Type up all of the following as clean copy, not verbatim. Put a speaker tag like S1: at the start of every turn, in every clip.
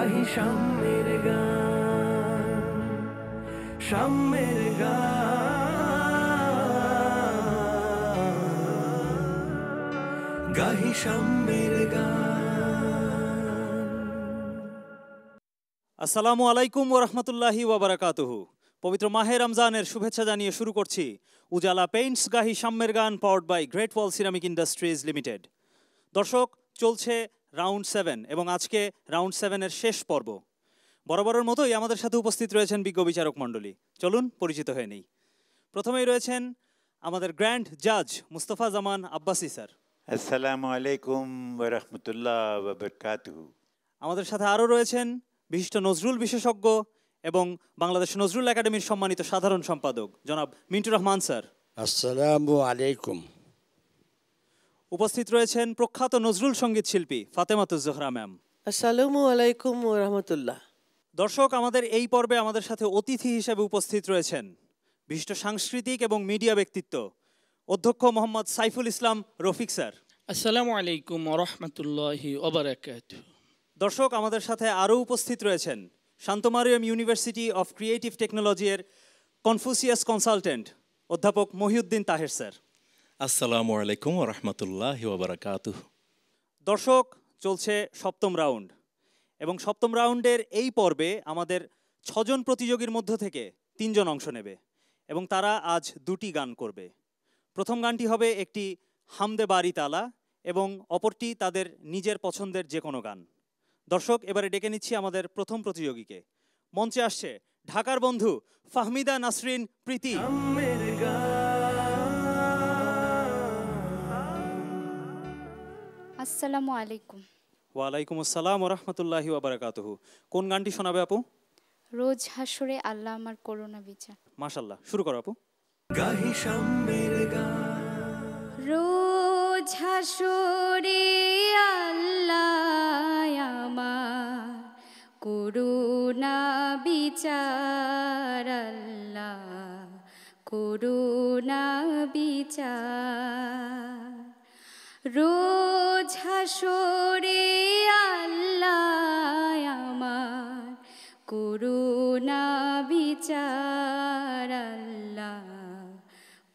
S1: গাহি সাম্যের গান, সাম্যের গান, গাহি সাম্যের গান।
S2: আসসালামু আলাইকুম ওয়া রাহমাতুল্লাহি ওয়া বারাকাতুহু। পবিত্র মাহে রমজানের শুভেচ্ছা জানিয়ে শুরু করছি উজালা পেইন্টস গাহি সাম্যের গান, powered by great wall ceramic industries limited. দর্শক, চলছে রাউন্ড 7 এবং আজকে রাউন্ড 7-এর শেষ পর্ব। বরাবরের মতোই আমাদের সাথে উপস্থিত রয়েছেন বিজ্ঞ বিচারক মণ্ডলী। চলুন পরিচিত হয়ে নেই। প্রথমেই রয়েছেন আমাদের গ্র্যান্ড জাজ মুস্তফা জামান আব্বাসী স্যার।
S3: আসসালামু আলাইকুম ওয়া রাহমাতুল্লাহ ওয়া বারাকাতুহু।
S2: আমাদের সাথে আরও রয়েছেন বিশিষ্ট নজরুল বিশেষজ্ঞ এবং বাংলাদেশ নজরুল একাডেমির সম্মানিত সাধারণ সম্পাদক জনাব মিন্টু রহমান স্যার।
S4: আসসালামু আলাইকুম।
S2: উপস্থিত রয়েছেন প্রখ্যাত নজরুল সঙ্গীত শিল্পী ফাতেমাতুজ জোহরা ম্যাম।
S5: আসসালামু আলাইকুম ওয়া রাহমাতুল্লাহ।
S2: দর্শক, আমাদের এই পর্বে আমাদের সাথে অতিথি হিসেবে উপস্থিত রয়েছেন বিশিষ্ট সাংস্কৃতিক এবং মিডিয়া ব্যক্তিত্ব অধ্যক্ষ মোহাম্মদ সাইফুল ইসলাম রফিক স্যার।
S6: আসসালামু আলাইকুম ওয়া রাহমাতুল্লাহি ওয়া বারাকাতুহু।
S2: দর্শক, আমাদের সাথে আরও উপস্থিত রয়েছেন শান্তমারিয়াম ইউনিভার্সিটি অফ ক্রিয়েটিভ টেকনোলজি এর কনফুসিয়াস কনসালটেন্ট অধ্যাপক মহিউদ্দিন তাহের স্যার।
S7: আসসালামু আলাইকুম ওয়া রাহমাতুল্লাহি ওয়া বারাকাতুহু।
S2: দর্শক, চলছে সপ্তম রাউন্ড এবং সপ্তম রাউন্ডের এই পর্বে আমাদের 6 জন প্রতিযোগীর মধ্য থেকে 3 জন অংশ নেবে এবং তারা আজ 2টি গান করবে। প্রথম গানটি হবে একটি হামদে বারি তালা এবং অপরটি তাদের নিজের পছন্দের যে কোনো গান। দর্শক, এবারে ডেকে নিচ্ছি আমাদের প্রথম প্রতিযোগীকে। মঞ্চে আসছে ঢাকার বন্ধু ফাহমিদা নাসরিন প্রীতি।
S8: আসসালামু আলাইকুম।
S2: ওয়ালাইকুম আসসালাম ওয়া রাহমাতুল্লাহি ওয়া বারাকাতুহু। কোন গানটি শোনাবে আপু?
S8: রোজ হাসরে আল্লাহ আমার করুণা বিচার।
S2: মাশাআল্লাহ, শুরু করো আপু।
S1: গাহি সাম্যের গান,
S8: রোজ হাসরে আল্লাহ আমার করুণা বিচার, আল্লাহ করুণা বিচার। রোজ হাসরে আল্লাহ আমার করুণা বিচার, আল্লাহ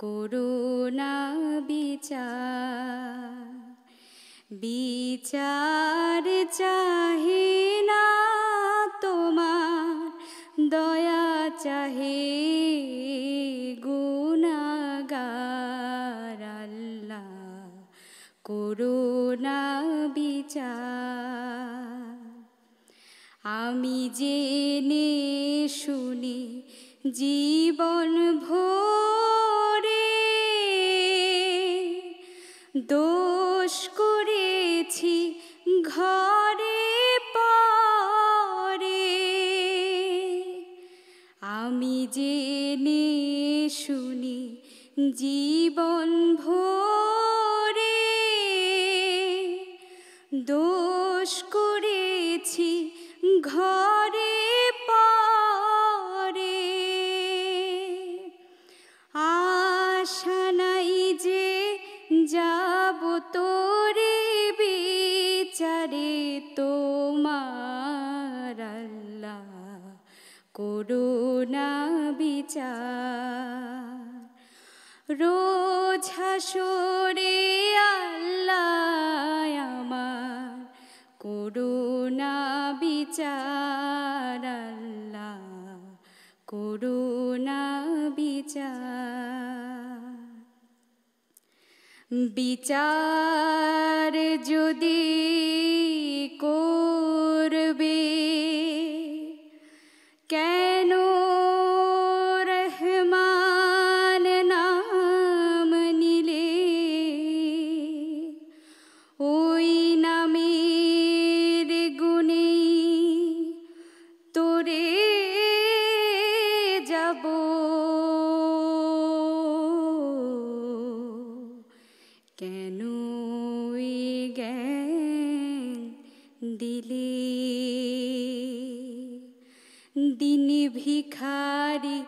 S8: করুণা বিচার। বিচার চাহে না তোমার, দয়া চাহে গুনাহগার, আল্লাহ করুণা বিচার। আমি জেনে শুনে জীবন ভরে দোষ করেছি ঘরে পরে। আমি জেনে শুনে জীবন ভরে দোষ করেছি ঘরে পরে। আশা নাই যে যাব তোরে বিচারে তোমার, আল্লাহ করুণা বিচার। রোজ হাসরে আল্লাহ আমার করুণা বিচার, আল্লাহ করুণা বিচার। বিচার যদি করবে কেন রহমান নাম নিলে, ওই নামের গুণে তোরে যাব। কেন জ্ঞান দিলে দিন ভিখারি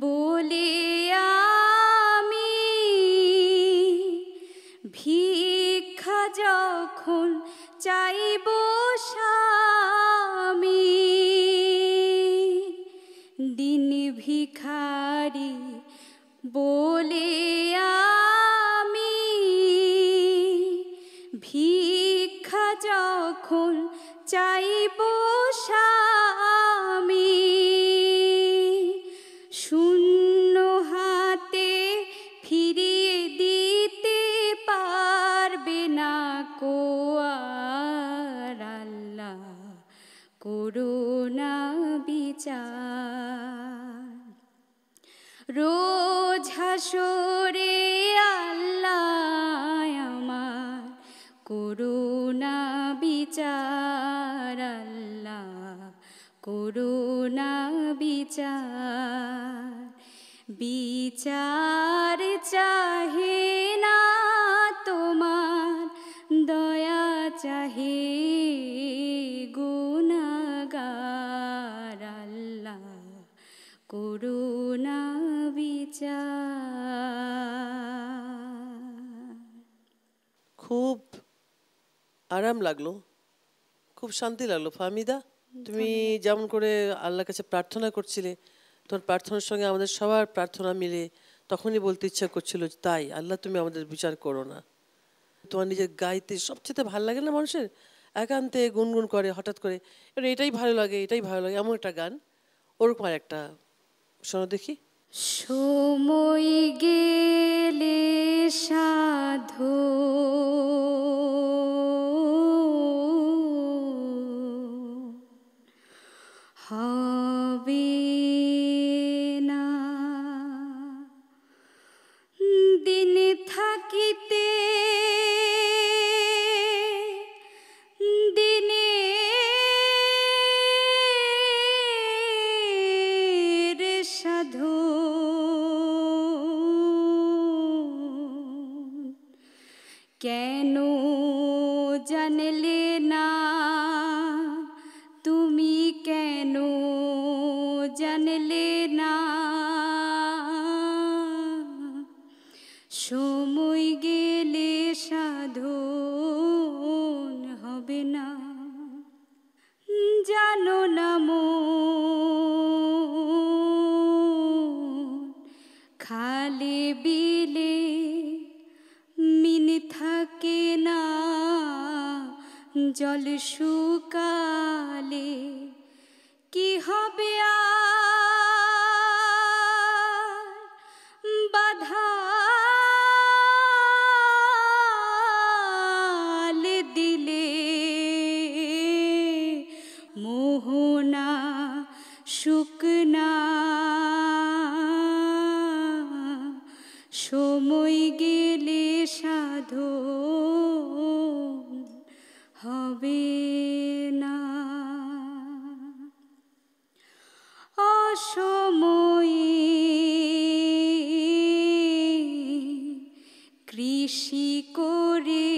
S8: বলে আমি ভিক্ষা যখন চাইব স্বামী। বলে আমি ভিক্ষা যখন চাইব স্বামী, শূন্য হাতে ফিরিয়ে দিতে পারবে না কো আর আল্লাহ করুণা বিচার। রোজ হাসরে আল্লাহ আমার করুণা বিচার, আল্লাহ করুণা বিচার। বিচার চাহে না তোমার, দয়া চাহে গুনাহগার, আল্লাহ করুণা বিচার।
S5: খুব আরাম লাগলো, খুব শান্তি লাগলো। ফাহমিদা, তুমি যেমন করে আল্লাহর কাছে প্রার্থনা করছিলে, তোমার প্রার্থনার সঙ্গে আমাদের সবার প্রার্থনা মিলে তখনই বলতে ইচ্ছা করছিল, তাই আল্লাহ তুমি আমাদের বিচার করো না। তোমার নিজের গাইতে সবচেয়ে ভালো লাগে না মানুষের, একান্তে গুনগুন করে হঠাৎ করে, এটাই ভালো লাগে, এটাই ভালো লাগে, এমন একটা গান। ওরকম আর একটা শোনো দেখি।
S8: সময় গেলে সাধু হবে না, দিন থাকিতে দিনের সাধু কেন জানলে না, তুমি কেন জানলে না, সময় গেলে সাধন হবে না। জানো না মন খালে বিলে মিন থাকে না, জল শুকালে কি হবে আর বাধাল দিলে, মোহনা শুকনা সময় গেলে সাধন হবে না। অসময়ে কৃষি করে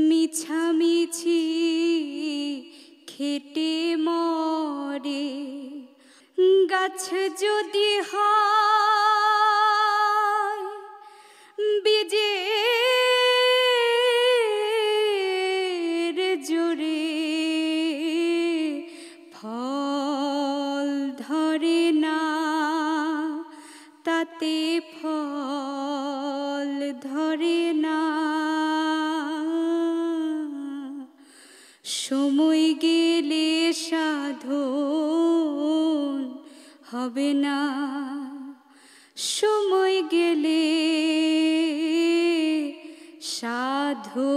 S8: মিছামিছি খেটে মরে, গাছ যদি হয় বীজের জোরে, ফল ধরে না তাতে ফল ধরে না, সময় গেলে সাধন হবে না, সময় গেলে সাধন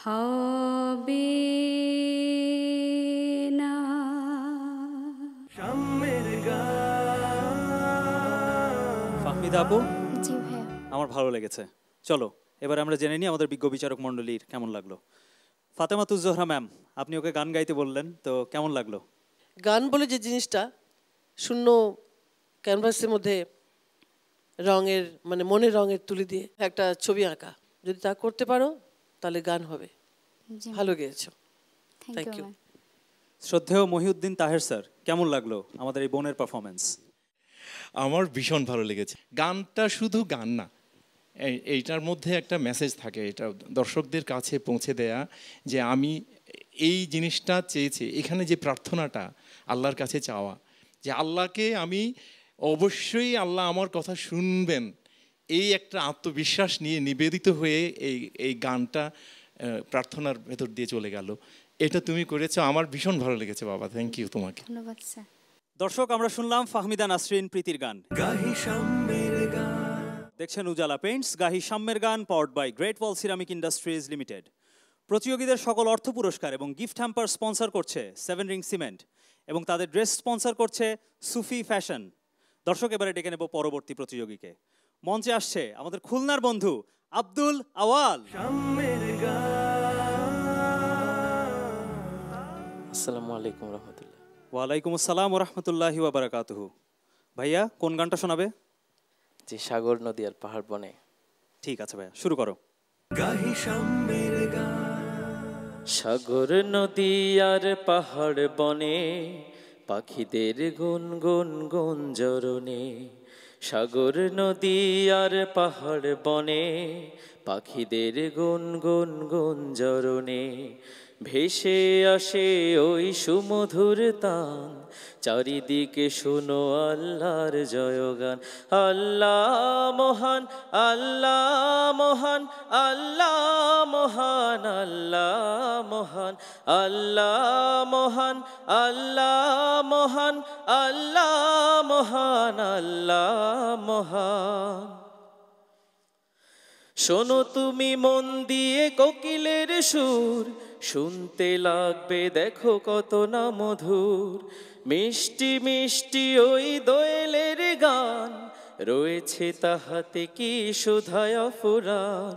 S8: হবে না।
S1: সাম্যের গান।
S2: ফাহমিদা আপু,
S8: জি ভাইয়া।
S2: আমার ভালো লেগেছে। চলো এবার আমরা জেনে নিই আমাদের বিজ্ঞ বিচারক মণ্ডলীর কেমন লাগলো। ফাতেমাতুজ জোহরা ম্যাম, আপনি ওকে গান গাইতে বললেন, তো কেমন লাগলো?
S5: গান বলে যে জিনিসটা, শূন্য ক্যানভাসের মধ্যে রঙের মানে মনের রঙের তুলি দিয়ে একটা ছবি আঁকা, যদি তা করতে পারো তাহলে গান হবে। ভালো গেয়েছো, থ্যাংক ইউ।
S2: শ্রদ্ধেয় মহিউদ্দিন তাহের স্যার, কেমন লাগলো আমাদের এই বোনের পারফরমেন্স?
S7: আমার ভীষণ ভালো লেগেছে। গানটা শুধু গান না, এইটার মধ্যে একটা মেসেজ থাকে, এটা দর্শকদের কাছে পৌঁছে দেয়া যে আমি এই জিনিসটা চেয়েছে, এখানে যে প্রার্থনাটা আল্লাহর কাছে চাওয়া, যে আল্লাহকে আমি অবশ্যই আল্লাহ আমার কথা শুনবেন, এই একটা আত্মবিশ্বাস নিয়ে নিবেদিত হয়ে এই গানটা প্রার্থনার ভেতর দিয়ে চলে গেল। এটা তুমি করেছো, আমার ভীষণ ভালো লেগেছে বাবা, থ্যাংক ইউ তোমাকে।
S8: ধন্যবাদ স্যার।
S2: দর্শক, আমরা শুনলাম ফাহমিদা নাসরিন প্রীতির গান।
S1: গাহি সাম্যের গান।
S2: দেখছেন উজালা পেইন্টস, গাহি সাম্যের গান, powered by great wall ceramic industries limited. প্রতিযোগীদের সকল অর্থ পুরস্কার এবং গিফট হ্যাম্পার স্পন্সর করছে 7 রিং সিমেন্ট এবং তাদের ড্রেস স্পন্সর করছে সুফি ফ্যাশন। দর্শক, এবারে ডেকে নেব পরবর্তী প্রতিযোগীকে। মঞ্চে আসছে আমাদের খুলনার বন্ধু আব্দুল আওয়াল।
S1: সাম্যের গান।
S9: আসসালামু আলাইকুম রহমতুল্লাহ।
S2: ওয়ালাইকুম আসসালাম ওরহমতুল্লাহি ওয়াবারাকাতুহু। ভাইয়া, কোন গানটা শোনাবে?
S9: যে সাগর নদী আর পাহাড় বনে।
S2: ঠিক আছে ভাইয়া, শুরু করো।
S1: গাহি সাম্যের গান।
S9: সাগর নদী আর পাহাড় বনে, পাখিদের গুনগুন গুঞ্জরণে। সাগর নদী আর পাহাড় বনে, পাখিদের গুনগুন গুঞ্জরণে। ভেসে আসে ওই সুমধুর তান, চারিদিকে শুনো আল্লাহর জয়গান। আল্লাহ মহান, আল্লাহ মহান, আল্লাহ মহান, আল্লাহ মহান, আল্লাহ মহান, আল্লাহ মহান, আল্লাহ মহান, আল্লাহ মহান। শোনো তুমি মন দিয়ে কোকিলের সুর, শুনতে লাগবে দেখো কত না মধুর। মিষ্টি মিষ্টি ওই দোয়েলের গান, রয়েছে তাহাতে কি সুধায় ফুরান।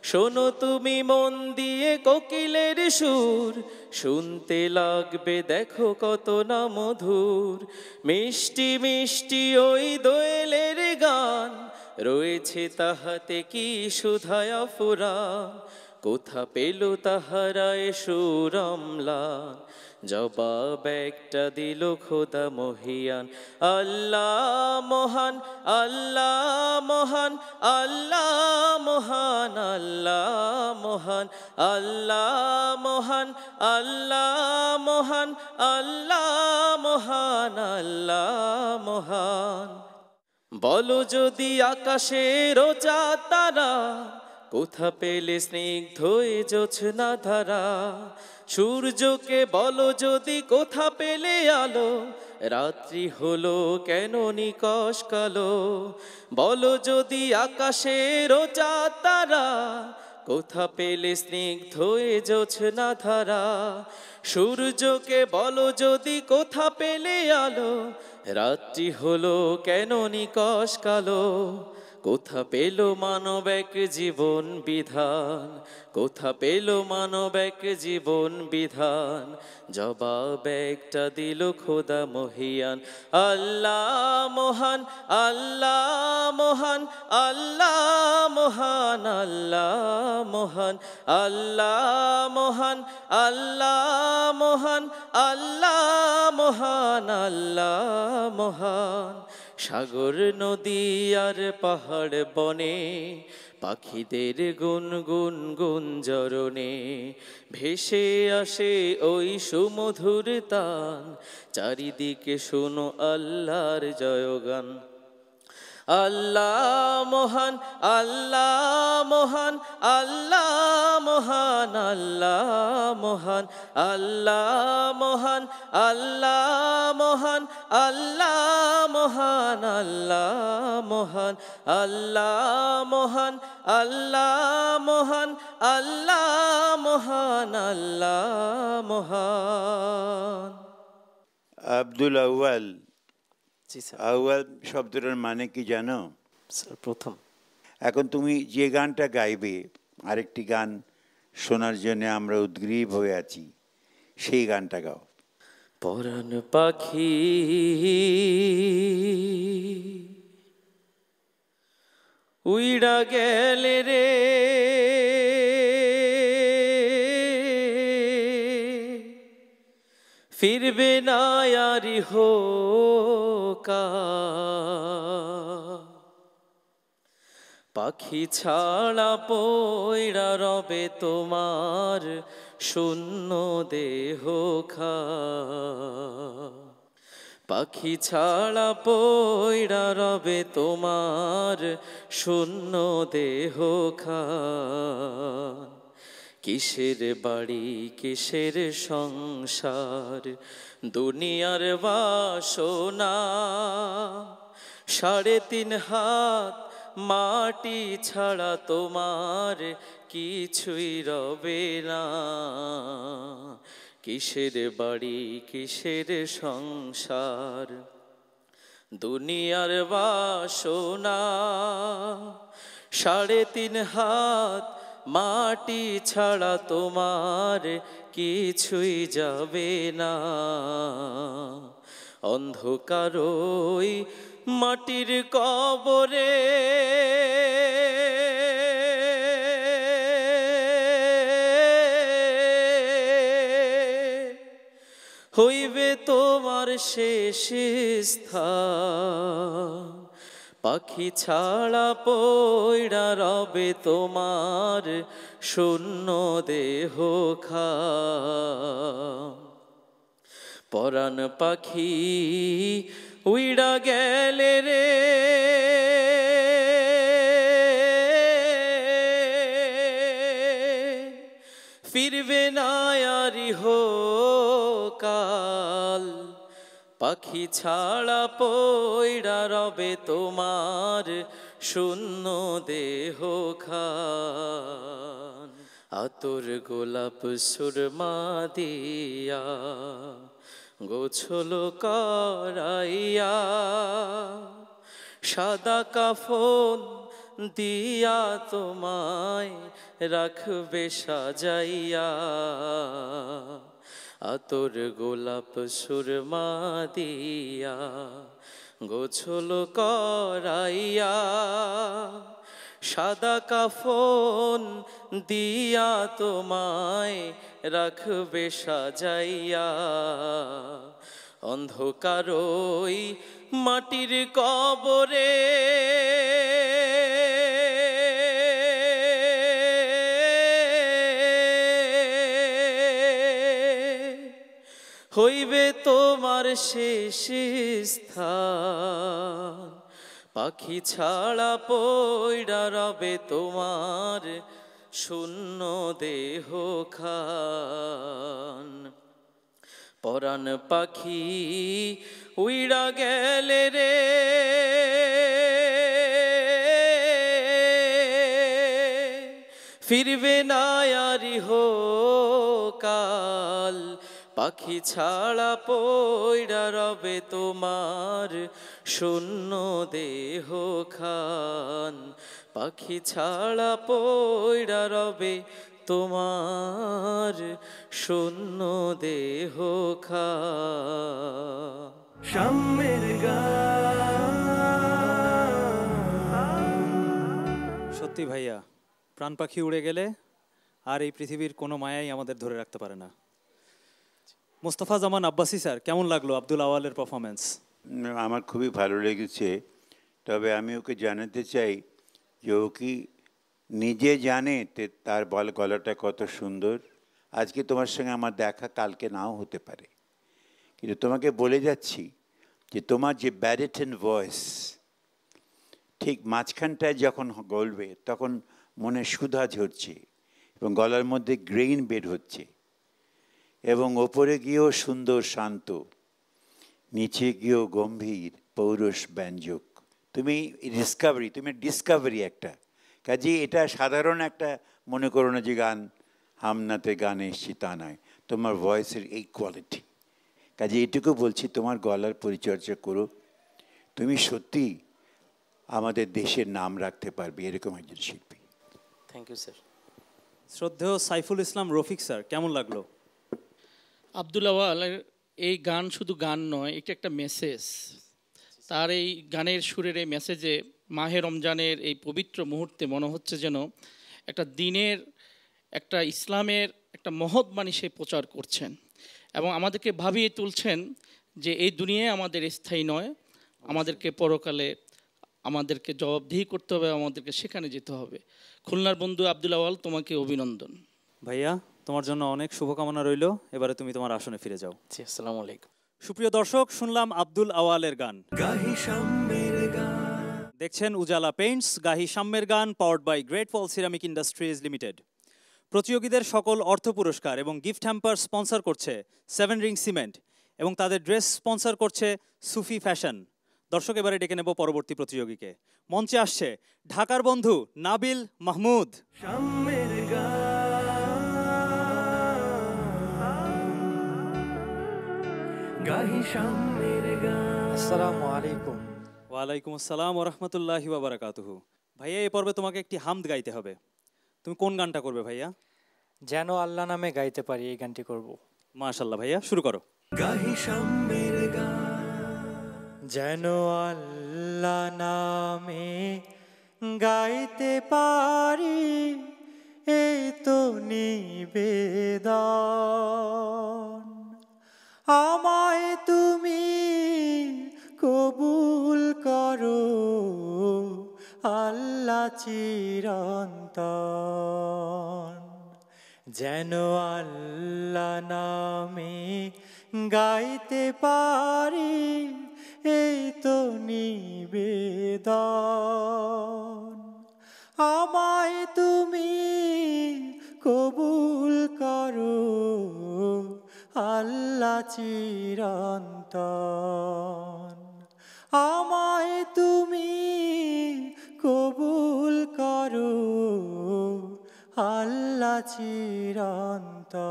S9: শোনো তুমি মন দিয়ে কোকিলের সুর, শুনতে লাগবে দেখো কত না মধুর। মিষ্টি মিষ্টি ওই দোয়েলের গান, রয়েছে তাহাতে কি সুধায় ফুরান। কোথা পেল তাহারায় সুরমলান, জবাব একটা দিল খোদা মহিয়ান। আল্লাহ মহান, আল্লাহ মহান, আল্লাহ মহান, আল্লাহ মহান, আল্লাহ মহান, আল্লাহ মহান, আল্লাহ মহান, আল্লাহ মহান। বলো যদি আকাশের চাঁদ তারা, কোথা পেলে স্নিগ্ধ জোছনা ধারা। সূর্যকে বলো যদি কোথা পেলে আলো, রাত্রি হলো কেন নিকষ কালো। বলো যদি আকাশের চাঁদ তারা, কোথা পেলে স্নিগ্ধ জোছনা ধারা। সূর্যকে বলো যদি কোথা পেলে আলো, রাত্রি হলো কেন নিকষ কালো। কোথা পেল মানব এক জীবন বিধান, কোথা পেল মানব এক জীবন বিধান। জবাব একটা দিল খোদা মহিয়ান। আল্লাহ মহান, আল্লাহ মহান, আল্লাহ মহান, আল্লাহ মহান, আল্লাহ মহান, আল্লাহ মহান, আল্লাহ মহান, আল্লাহ মহান। সাগর নদী আর পাহাড় বনে, পাখিদের গুনগুন গুঞ্জরণে। ভেসে আসে ওই সুমধুর তান, চারিদিকে শোনো আল্লাহর জয়গান। আল্লাহ মহান, আল্লাহ মহান, আল্লাহ মহান, আল্লাহ মহান, আল্লাহ মহান, আল্লাহ মহান, আল্লাহ মহান, আল্লাহ মহান, আল্লাহ মহান, আল্লাহ মহান, আল্লাহ মহান, আল্লাহ মহান।
S3: আব্দুল আউয়াল,
S9: জি স্যার।
S3: আউয়াল শব্দটার মানে কি জানো?
S9: স্যার প্রথম।
S3: এখন তুমি যে গানটা গাইবে, আরেকটি গান শোনার জন্য আমরা উদ্গ্রীব হয়ে আছি, সেই গানটা গাও।
S9: পরাণ পাখি উইড়া গেলে রে, ফিরবে না আরি হোকা। পাখি ছাড়া পয়রা রবে তোমার শূন্য দেহ খা পাখি ছাড়া পয়রা রবে তোমার শূন্য দেহ খান কিসের বাড়ি কিসের সংসার দুনিয়ার বাসনা 3.5 হাত মাটি ছাড়া তোমার কিছুই রবে না কিসের বাড়ি কিসের সংসার দুনিয়ার বাসনা 3.5 হাত মাটি ছাড়া তোমার কিছুই যাবে না অন্ধকার ওই মাটির কবরে হইবে তোমার শেষ স্থান পাখি ছাড়া পয়রা রবে তোমার শূন্য দেহ খান পরাণ পাখি উইড়া গেলে রে ফিরবে না আরি হো কাল পাখি ছাড়া পয়রা রবে তোমার শূন্য দেহ খান আতর গোলাপ সুরমা দিয়া গোছল করাইয়া সাদা কাফন দিয়া তোমায় রাখবে সাজাইয়া আতর গোলাপ সুরমা দিয়া গোছল করাইয়া সাদা কাফন দিয়া তোমায় রাখবে সাজাইয়া অন্ধকার ওই মাটির কবরে হইবে তোমার শেষ স্থান পাখি ছাড়া পয়রা রবে তোমার শূন্য দেহ খান পরাণ পাখি উইড়া গেলে রে ফিরবে না আরি হো কাল পাখি ছাড়া পয়রা রবে তোমার শূন্য দেহ খান পাখি ছাড়া পয়রা রবে তোমার শূন্য দেহ খান
S1: সাম্যের গান
S2: সত্যি ভাইয়া প্রাণ পাখি উড়ে গেলে আর এই পৃথিবীর কোনো মায়াই আমাদের ধরে রাখতে পারে না মোস্তফা জামান আব্বাসী স্যার কেমন লাগলো আব্দুল আওয়ালের পারফরমেন্স
S3: আমার খুবই ভালো লেগেছে তবে আমি ওকে জানাতে চাই যে ও কি নিজে জানে তার গলাটা কত সুন্দর আজকে তোমার সঙ্গে আমার দেখা কালকে নাও হতে পারে কিন্তু তোমাকে বলে যাচ্ছি যে তোমার যে ব্যারিটন ভয়েস ঠিক মাঝখানটায় যখন গলবে তখন মনে সুধা ঝরছে এবং গলার মধ্যে গ্রেইন বের হচ্ছে এবং ওপরে গিয়েও সুন্দর শান্ত নিচে গিয়েও গম্ভীর পৌরুষ ব্যঞ্জক তুমি ডিসকাভারি একটা কাজে এটা সাধারণ একটা মনে করো না যে গান হামনাতে গানে এসছি তা নয় তোমার ভয়েসের এই কোয়ালিটি কাজে এটুকু বলছি তোমার গলার পরিচর্যা করো তুমি সত্যি আমাদের দেশের নাম রাখতে পারবে এরকম একজন শিল্পী
S9: থ্যাংক ইউ স্যার
S2: শ্রদ্ধেয় সাইফুল ইসলাম রফিক স্যার কেমন লাগলো
S6: আব্দুল আওয়ালের এই গান শুধু গান নয় এটা একটা মেসেজ তার এই গানের সুরের এই মেসেজে মাহে রমজানের এই পবিত্র মুহূর্তে মনে হচ্ছে যেন একটা দিনের একটা ইসলামের একটা মহৎ বাণী সে প্রচার করছেন এবং আমাদেরকে ভাবিয়ে তুলছেন যে এই দুনিয়ায় আমাদের স্থায়ী নয় আমাদেরকে পরকালে আমাদেরকে জবাবদিহি করতে হবে আমাদেরকে সেখানে যেতে হবে খুলনার বন্ধু আব্দুল আওয়াল তোমাকে অভিনন্দন
S2: ভাইয়া তোমার জন্য অনেক শুভকামনা রইল। এবারে তুমি তোমার আসনে ফিরে যাও।
S9: জি, আসসালামু আলাইকুম।
S2: সুপ্রিয় দর্শক, শুনলাম আব্দুল আওয়ালের গান।
S1: গাহি সাম্যের গান।
S2: দেখছেন উজালা পেইন্টস, গাহি সাম্যের গান, পাওয়ার্ড বাই গ্রেট ফল সিরামিক ইন্ডাস্ট্রিজ লিমিটেড। প্রতিযোগীদের সকল অর্থ পুরস্কার এবং গিফট হ্যাম্পার স্পন্সর করছে 7 রিং সিমেন্ট এবং তাদের ড্রেস স্পন্সর করছে সুফি ফ্যাশন। দর্শক, এবারে ডেকে নেব পরবর্তী প্রতিযোগীকে। মঞ্চে আসছে ঢাকার বন্ধু নাবিল মাহমুদ।
S1: সাম্যের গান। গাহি সাম্যের গান।
S10: আসসালামু আলাইকুম।
S2: ওয়ালাইকুম আসসালাম ওয়া রাহমাতুল্লাহি ওয়া বারাকাতুহু। ভাইয়া, এই পর্বে তোমাকে একটি হামদ গাইতে হবে। তুমি কোন গানটা করবে ভাইয়া?
S10: যেন আল্লাহ নামে গাইতে পারি, এই গানটি করব।
S2: মাশাআল্লাহ ভাইয়া, শুরু করো।
S1: গাহি সাম্যের গান।
S10: যেন আল্লাহ নামে গাইতে পারি, এই তো নিবেদন। আমায় তুমি কবুল করো আল্লাহ চিরন্তন। যেন আল্লাহ নামে গাইতে পারি, এই তো নিবেদন। আমায় তুমি কবুল করো আল্লাহ চিরন্তন। আমায় তুমি কবুল করো আল্লাহ চিরন্তন।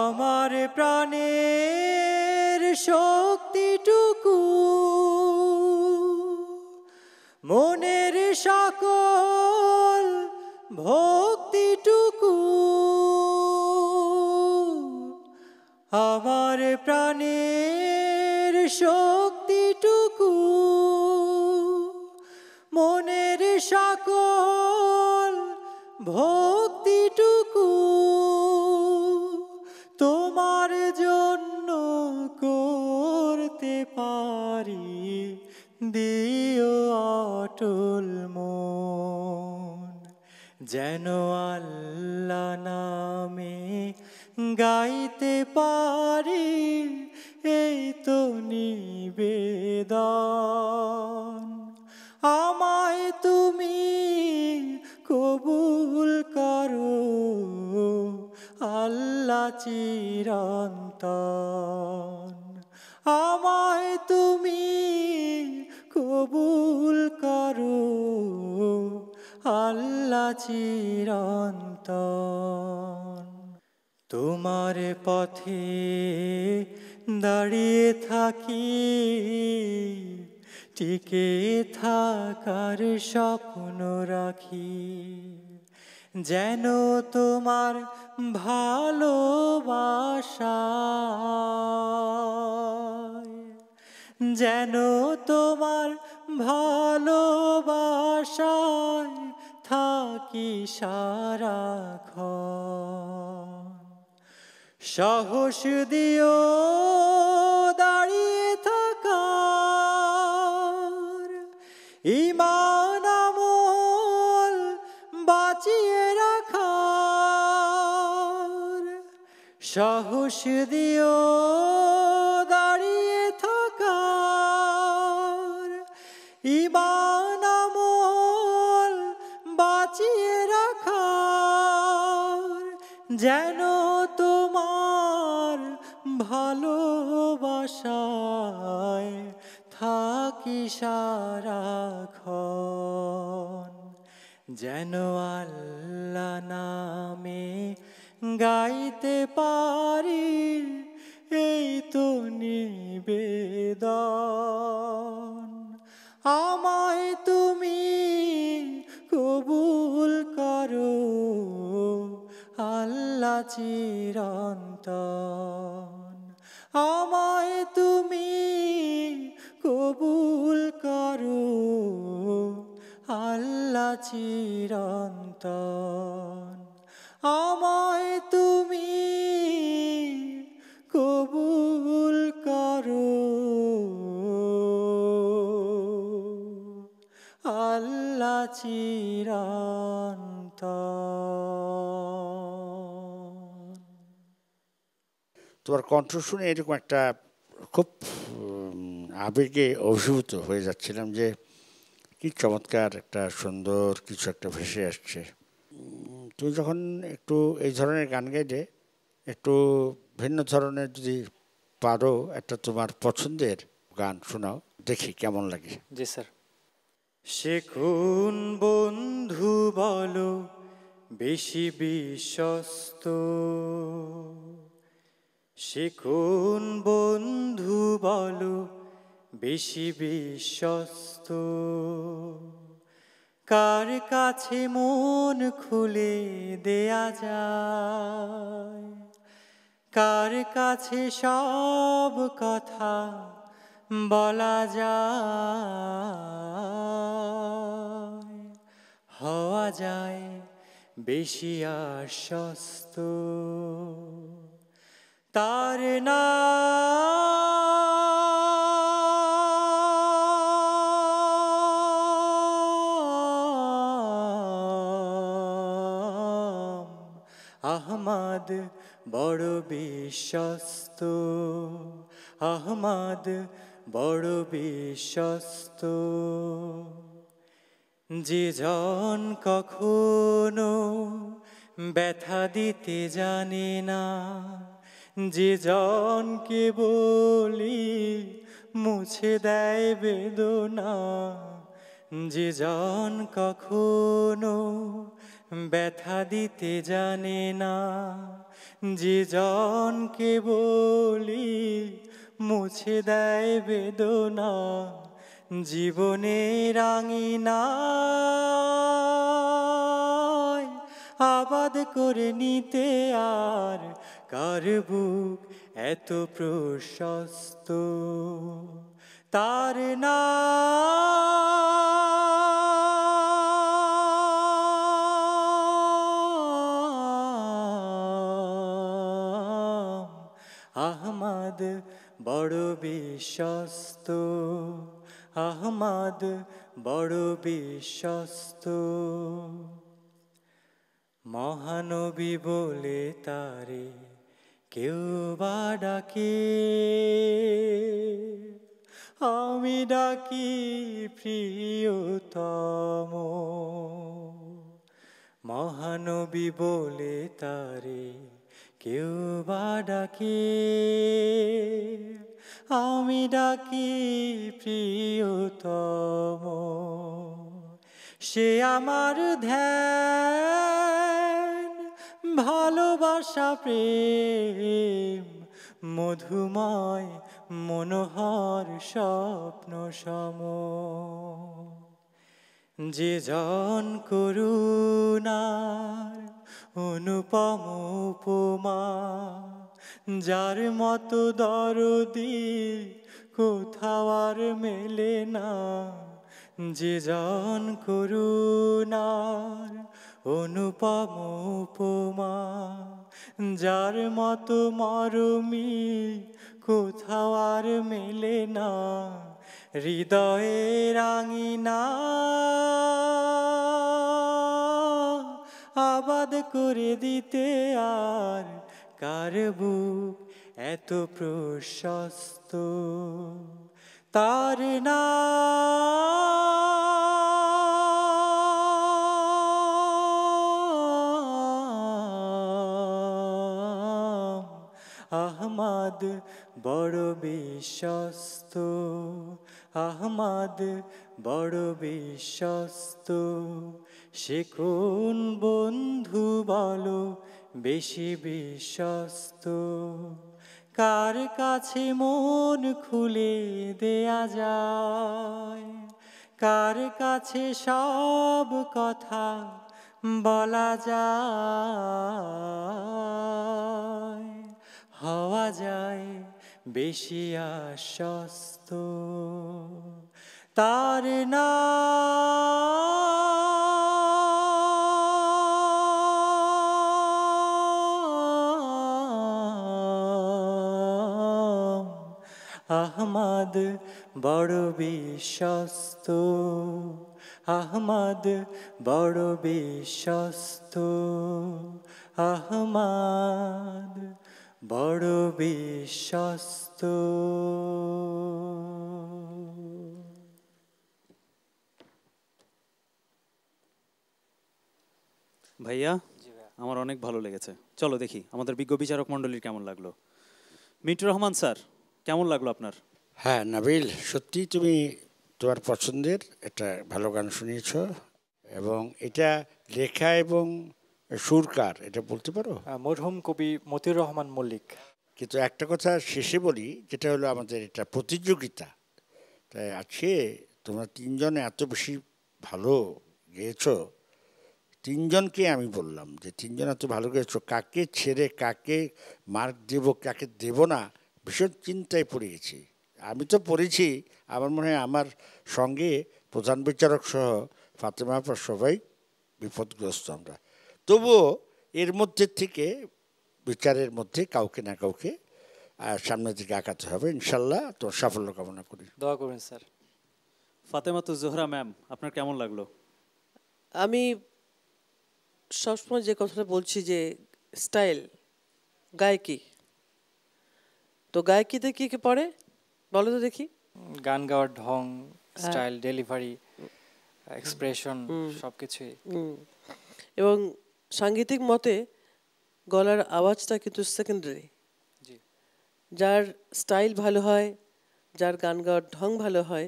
S10: আমার প্রাণের শক্তিটুকু, মনের সকল ভক্তিটুকু, আমার প্রাণের শক্তিটুকু, মনের সকল ভক্তিটুকু তোমার জন্য করতে পারি, দিও অটল মন। যেন আল্লাহ নামে গাইতে পারি, এই তো নিবেদন। আমায় তুমি কবুল করো আল্লাহ চিরন্তন। আমায় তুমি কবুল করো আল্লাহ চিরন্তন। তোমার পথে দাঁড়িয়ে থাকি, টিকে থাকার স্বপ্ন রাখি। যেন তোমার ভালোবাসায়, যেন তোমার ভালোবাসায় থাকি সারাক্ষণ। সাহস দিও দাঁড়িয়ে থাকার, ঈমান আমল বাঁচিয়ে রাখার। সাহস দিও দাঁড়িয়ে থাকার, ঈমান আমল বাঁচিয়ে রাখার। যেন তোমার ভালোবাসায় থাকি সারাক্ষণ। যেন আল্লাহ নামে গাইতে পারি, এই তো নিবেদন। আমায় তুমি কবুল করো আল্লাহ চিরন্তন। আমায় তুমি কবুল করো আল্লাহ চিরন্তন। আমায় তুমি কবুল করো আল্লাহ চিরন্তন।
S4: তোমার কণ্ঠ শুনে এরকম একটা খুব আবেগে অভিভূত হয়ে যাচ্ছিলাম যে কি চমৎকার একটা সুন্দর কিছু একটা ভেসে আসছে। তুমি যখন একটু এই ধরনের গান গাইলে একটু ভিন্ন ধরনের যদি পারো একটা তোমার পছন্দের গান শোনাও, দেখি কেমন লাগে।
S10: জি স্যার। সে কোন বন্ধু বলো বেশি বিশ্বস্ত, সে কোন বন্ধু বলো বেশি বিশ্বস্ত, কার কাছে মন খুলে দেয়া যায়, কার কাছে সব কথা বলা যায়, হওয়া যায় বেশি আশ্বস্ত, তার নাম আহমদ, বড় বিশ্বস্ত, আহমদ বড় বিশ্বস্ত, যে জন কখনো ব্যথা দিতে জানে না, যে জনকে বলি মুছে দেয় বেদনা, যে জন কখনো ব্যথা দিতে জানে না, যে জনকে বলি মুছে দেয় বেদনা, জীবনের আঙিনায় আবাদ করে নিতে আর কার বুক এত প্রশস্ত, তার নাম আহমদ, বড় বিশ্বস্ত, আহমদ বড় বিশ্বস্ত, মহানবী বলে তারে কেউ বা ডাকে, আমি ডাকি প্রিয়তম, মহানবী বলে তারে কেউ বা ডাকে, আমি ডাকি প্রিয়তম, সে আমার ধ্যান ভালোবাসা প্রেম মধুময় মনোহর স্বপ্ন সম, যে জন করুণার অনুপম উপমা, যার মতো দরদি কোথাও আর মেলে না, যে জন করুণার অনুপম উপমা, যার মতো মরমি কোথাও আর মেলে না, হৃদয়ের আঙিনা আবাদ করে দিতে আর কার বুক এত প্রশস্ত, তার নাম আহমদ, বড় বিশ্বস্ত, আহমদ বড় বিশ্বস্ত, সে কোন বন্ধু বলো বেশি বিশ্বস্ত, কার কাছে মন খুলে দেয়া যায়, কার কাছে সব কথা বলা যায়, হওয়া যায় বেশি আশ্বস্ত, তার নাম আহমদ, বড় বিশ্বস্ত, আহমদ বড় বিশ্বস্ত, আহমদ বড় বিশ্বস্ত।
S2: ভাইয়া আমার অনেক ভালো লেগেছে। চলো দেখি আমাদের বিজ্ঞ বিচারক মণ্ডলীর কেমন লাগলো। মিন্টুর রহমান স্যার, কেমন লাগলো আপনার?
S4: হ্যাঁ নাবিল, সত্যি তুমি তোমার পছন্দের একটা ভালো গান শুনিয়েছ, এবং এটা লেখা এবং সুরকার এটা বলতে পারো?
S10: মরহুম কবি মতিউর রহমান মল্লিক।
S4: কিন্তু একটা কথা শেষে বলি, যেটা হলো আমাদের এটা প্রতিযোগিতা। তাই আজকে তোমরা তিনজনে এত বেশি ভালো গেয়েছো, তিনজনকে আমি বললাম যে তিনজন এত ভালো গেয়েছো, কাকে ছেড়ে কাকে মার্ক দেব কাকে দেব না ভীষণ চিন্তায় পড়ে গেছি। আমি তো পড়েছি, আমার মনে হয় আমার সঙ্গে প্রধান বিচারক সহ ফাতেমা আপা সবাই বিপদগ্রস্ত আমরা। তবুও এর মধ্যে থেকে বিচারের মধ্যে কাউকে না কাউকে সামনের দিকে আগাতে হবে ইনশাল্লাহ। তো সাফল্য কামনা করি,
S10: দোয়া করবেন স্যার।
S2: ফাতেমাতু জোহরা ম্যাম, আপনার কেমন লাগলো?
S5: আমি সবসময় যে কথাটা বলছি যে স্টাইল, গায়কি, তো গায়কিতে কি কি পড়ে বলো তো দেখি?
S10: গান গাওয়ার ঢং, স্টাইল, ডেলিভারি, এক্সপ্রেশন সবকিছুই।
S5: এবং সাংগীতিক মতে গলার আওয়াজটা কিন্তু সেকেন্ডারি।
S10: জি।
S5: যার স্টাইল ভালো হয়, যার গান গাওয়ার ঢং ভালো হয়,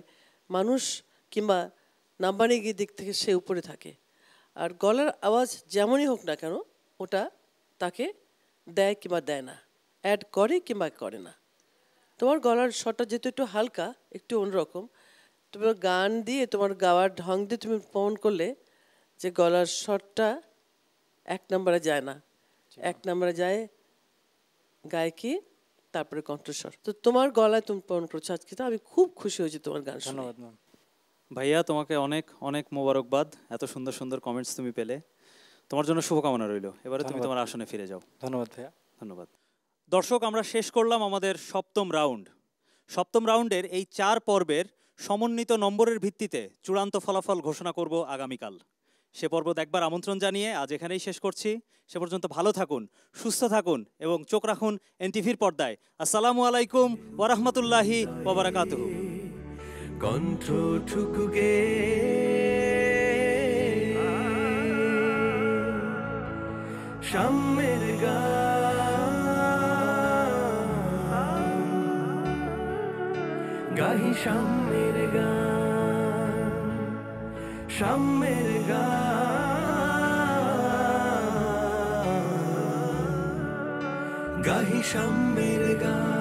S5: মানুষ কিংবা নাম্বারিংয়ের দিক থেকে সে উপরে থাকে। আর গলার আওয়াজ যেমনই হোক না কেন, ওটা তাকে দেয় কিংবা দেয় না, অ্যাড করে কিংবা করে না। তোমার গলার স্বরটা যেহেতু একটু হালকা, একটু অন্যরকম, তোমার গান দিয়ে তোমার গাওয়ার ঢং দিয়ে তুমি প্রমাণ করলে যে গলার স্বরটা এক নম্বরে যায় না, এক নম্বরে যায় গায়কি, তারপরে কণ্ঠস্বর। তো তোমার গলায় তুমি প্রমাণ করছো আজকে, তো আমি খুব খুশি হয়েছি তোমার গান শুনে।
S10: ধন্যবাদ ম্যাম।
S2: ভাইয়া তোমাকে অনেক অনেক মোবারকবাদ, এত সুন্দর সুন্দর কমেন্টস তুমি পেলে, তোমার জন্য শুভকামনা রইল। এবারে তুমি তোমার আসনে ফিরে যাও।
S10: ধন্যবাদ ভাইয়া।
S2: ধন্যবাদ। দর্শক, আমরা শেষ করলাম আমাদের সপ্তম রাউন্ড। সপ্তম রাউন্ডের এই 4 পর্বের সমন্বিত নম্বরের ভিত্তিতে চূড়ান্ত ফলাফল ঘোষণা করব আগামীকাল। সে পর্ব দেখবার আমন্ত্রণ জানিয়ে আজ এখানেই শেষ করছি। সে পর্যন্ত ভালো থাকুন, সুস্থ থাকুন এবং চোখ রাখুন এনটিভির পর্দায়। আসসালামু আলাইকুম ওয়া রাহমাতুল্লাহি ওয়া বারাকাতুহু।
S1: কণ্ঠ ঠুকুকে সাম্যের গান গাহি, সাম্যের গান, সাম্যের গান গাহি, সাম্যের গান।